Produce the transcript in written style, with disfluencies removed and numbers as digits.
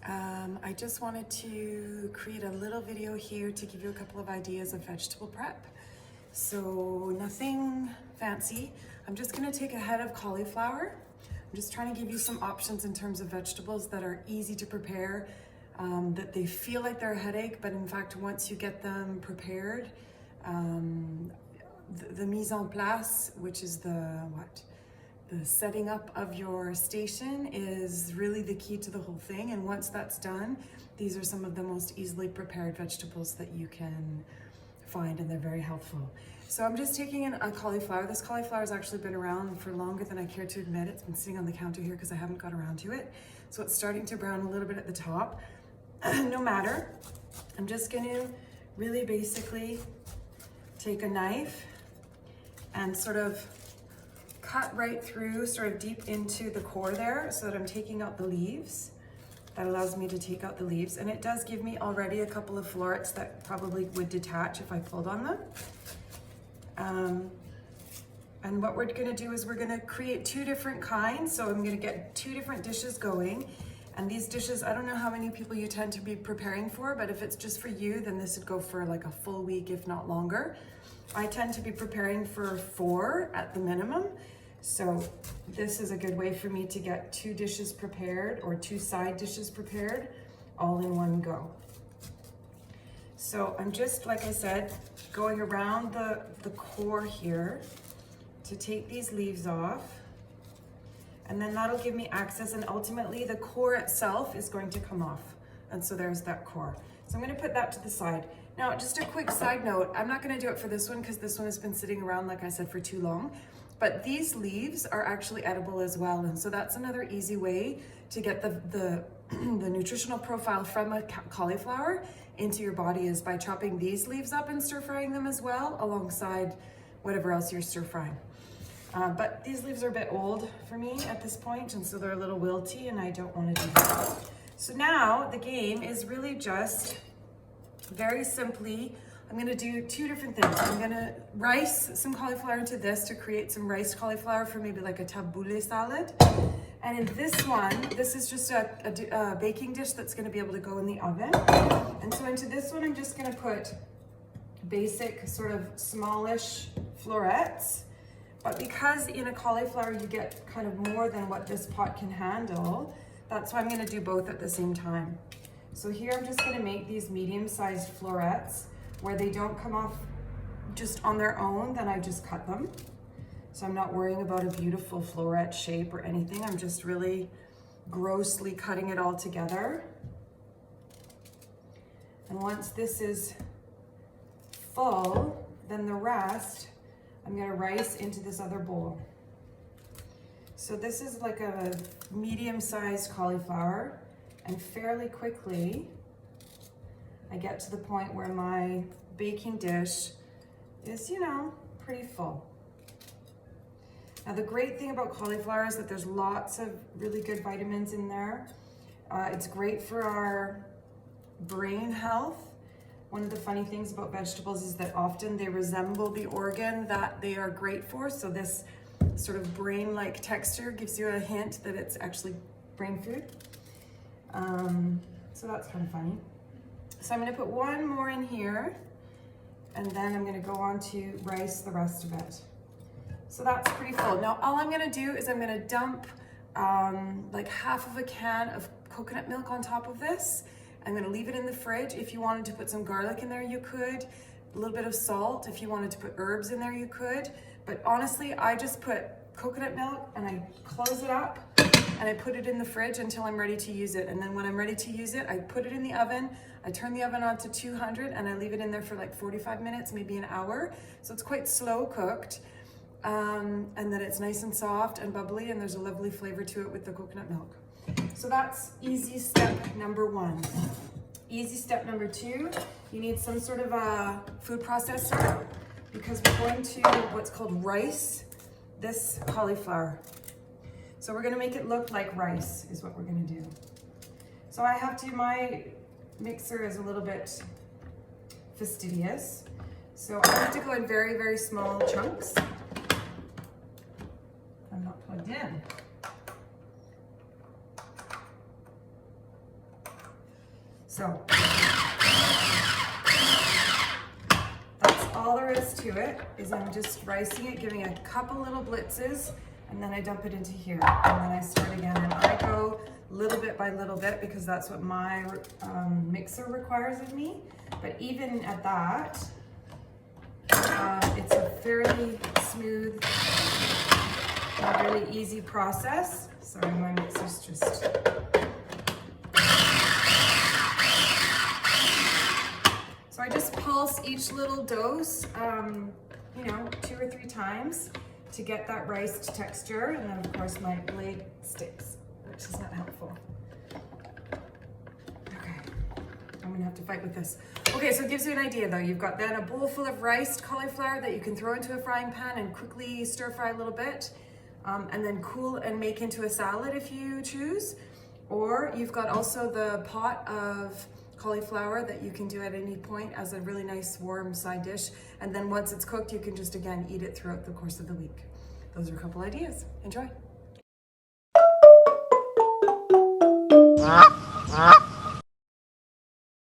I just wanted to create a little video here to give you a couple of ideas of vegetable prep. So nothing fancy. I'm just gonna take a head of cauliflower. I'm just trying to give you some options in terms of vegetables that are easy to prepare, that they feel like they're a headache, but in fact, once you get them prepared, the mise en place, which is the setting up of your station, is really the key to the whole thing. And once that's done, these are some of the most easily prepared vegetables that you can find, and they're very helpful. So I'm just taking in a cauliflower. This cauliflower has actually been around for longer than I care to admit. It's been sitting on the counter here because I haven't got around to it. So it's starting to brown a little bit at the top. No matter, I'm just gonna really basically take a knife and sort of cut right through, sort of deep into the core there, so that I'm taking out the leaves. That allows me to take out the leaves, and it does give me already a couple of florets that probably would detach if I pulled on them. And what we're gonna do is we're gonna create two different kinds. So I'm gonna get two different dishes going. And these dishes, I don't know how many people you tend to be preparing for, but if it's just for you, then this would go for like a full week, if not longer. I tend to be preparing for 4 at the minimum. So this is a good way for me to get 2 dishes prepared, or 2 side dishes prepared, all in one go. So I'm just, like I said, going around the core here to take these leaves off. And then that'll give me access, and ultimately the core itself is going to come off. And so there's that core. So I'm gonna put that to the side. Now, just a quick side note, I'm not gonna do it for this one because this one has been sitting around, like I said, for too long. But these leaves are actually edible as well. And so that's another easy way to get the nutritional profile from a cauliflower into your body, is by chopping these leaves up and stir frying them as well, alongside whatever else you're stir frying. But these leaves are a bit old for me at this point, and so they're a little wilty, and I don't want to do that. So now the game is really just very simply, I'm gonna do 2 different things. I'm gonna rice some cauliflower into this to create some riced cauliflower for maybe like a tabbouleh salad. And in this one, this is just a baking dish that's gonna be able to go in the oven. And so into this one, I'm just gonna put basic sort of smallish florets. But because in a cauliflower you get kind of more than what this pot can handle, that's why I'm gonna do both at the same time. So here I'm just gonna make these medium-sized florets. Where they don't come off just on their own, then I just cut them. So I'm not worrying about a beautiful floret shape or anything. I'm just really grossly cutting it all together. And once this is full, then the rest I'm gonna rice into this other bowl. So this is like a medium-sized cauliflower, and fairly quickly I get to the point where my baking dish is, you know, pretty full. Now the great thing about cauliflower is that there's lots of really good vitamins in there. It's great for our brain health. One of the funny things about vegetables is that often they resemble the organ that they are great for. So this sort of brain-like texture gives you a hint that it's actually brain food. So that's kind of funny. So I'm gonna put 1 more in here, and then I'm gonna go on to rice the rest of it. So that's pretty full. Now all I'm gonna do is I'm gonna dump like half of a can of coconut milk on top of this. I'm gonna leave it in the fridge. If you wanted to put some garlic in there, you could. A little bit of salt. If you wanted to put herbs in there, you could. But honestly, I just put coconut milk and I close it up and I put it in the fridge until I'm ready to use it. And then when I'm ready to use it, I put it in the oven. I turn the oven on to 200 and I leave it in there for like 45 minutes, maybe an hour. So it's quite slow cooked. And then it's nice and soft and bubbly, and there's a lovely flavor to it with the coconut milk. So that's easy step number 1. Easy step number 2, you need some sort of a food processor, because we're going to what's called rice this cauliflower. So we're gonna make it look like rice is what we're gonna do. So I have to, my mixer is a little bit fastidious. So I have to go in very, very small chunks. I'm not plugged in. So that's all there is to it, is I'm just ricing it, giving a couple little blitzes, and then I dump it into here, and then I start again, and I go little bit by little bit because that's what my mixer requires of me. But even at that, it's a fairly smooth and really easy process. Sorry, my mixer's just... So I just pulse each little dose, you know, 2 or 3 times to get that riced texture, and then of course my blade sticks, which is not helpful. Okay, I'm gonna have to fight with this. Okay, so it gives you an idea though. You've got then a bowl full of riced cauliflower that you can throw into a frying pan and quickly stir fry a little bit, and then cool and make into a salad if you choose. Or you've got also the pot of cauliflower that you can do at any point as a really nice warm side dish. And then once it's cooked, you can just again eat it throughout the course of the week. Those are a couple ideas. Enjoy.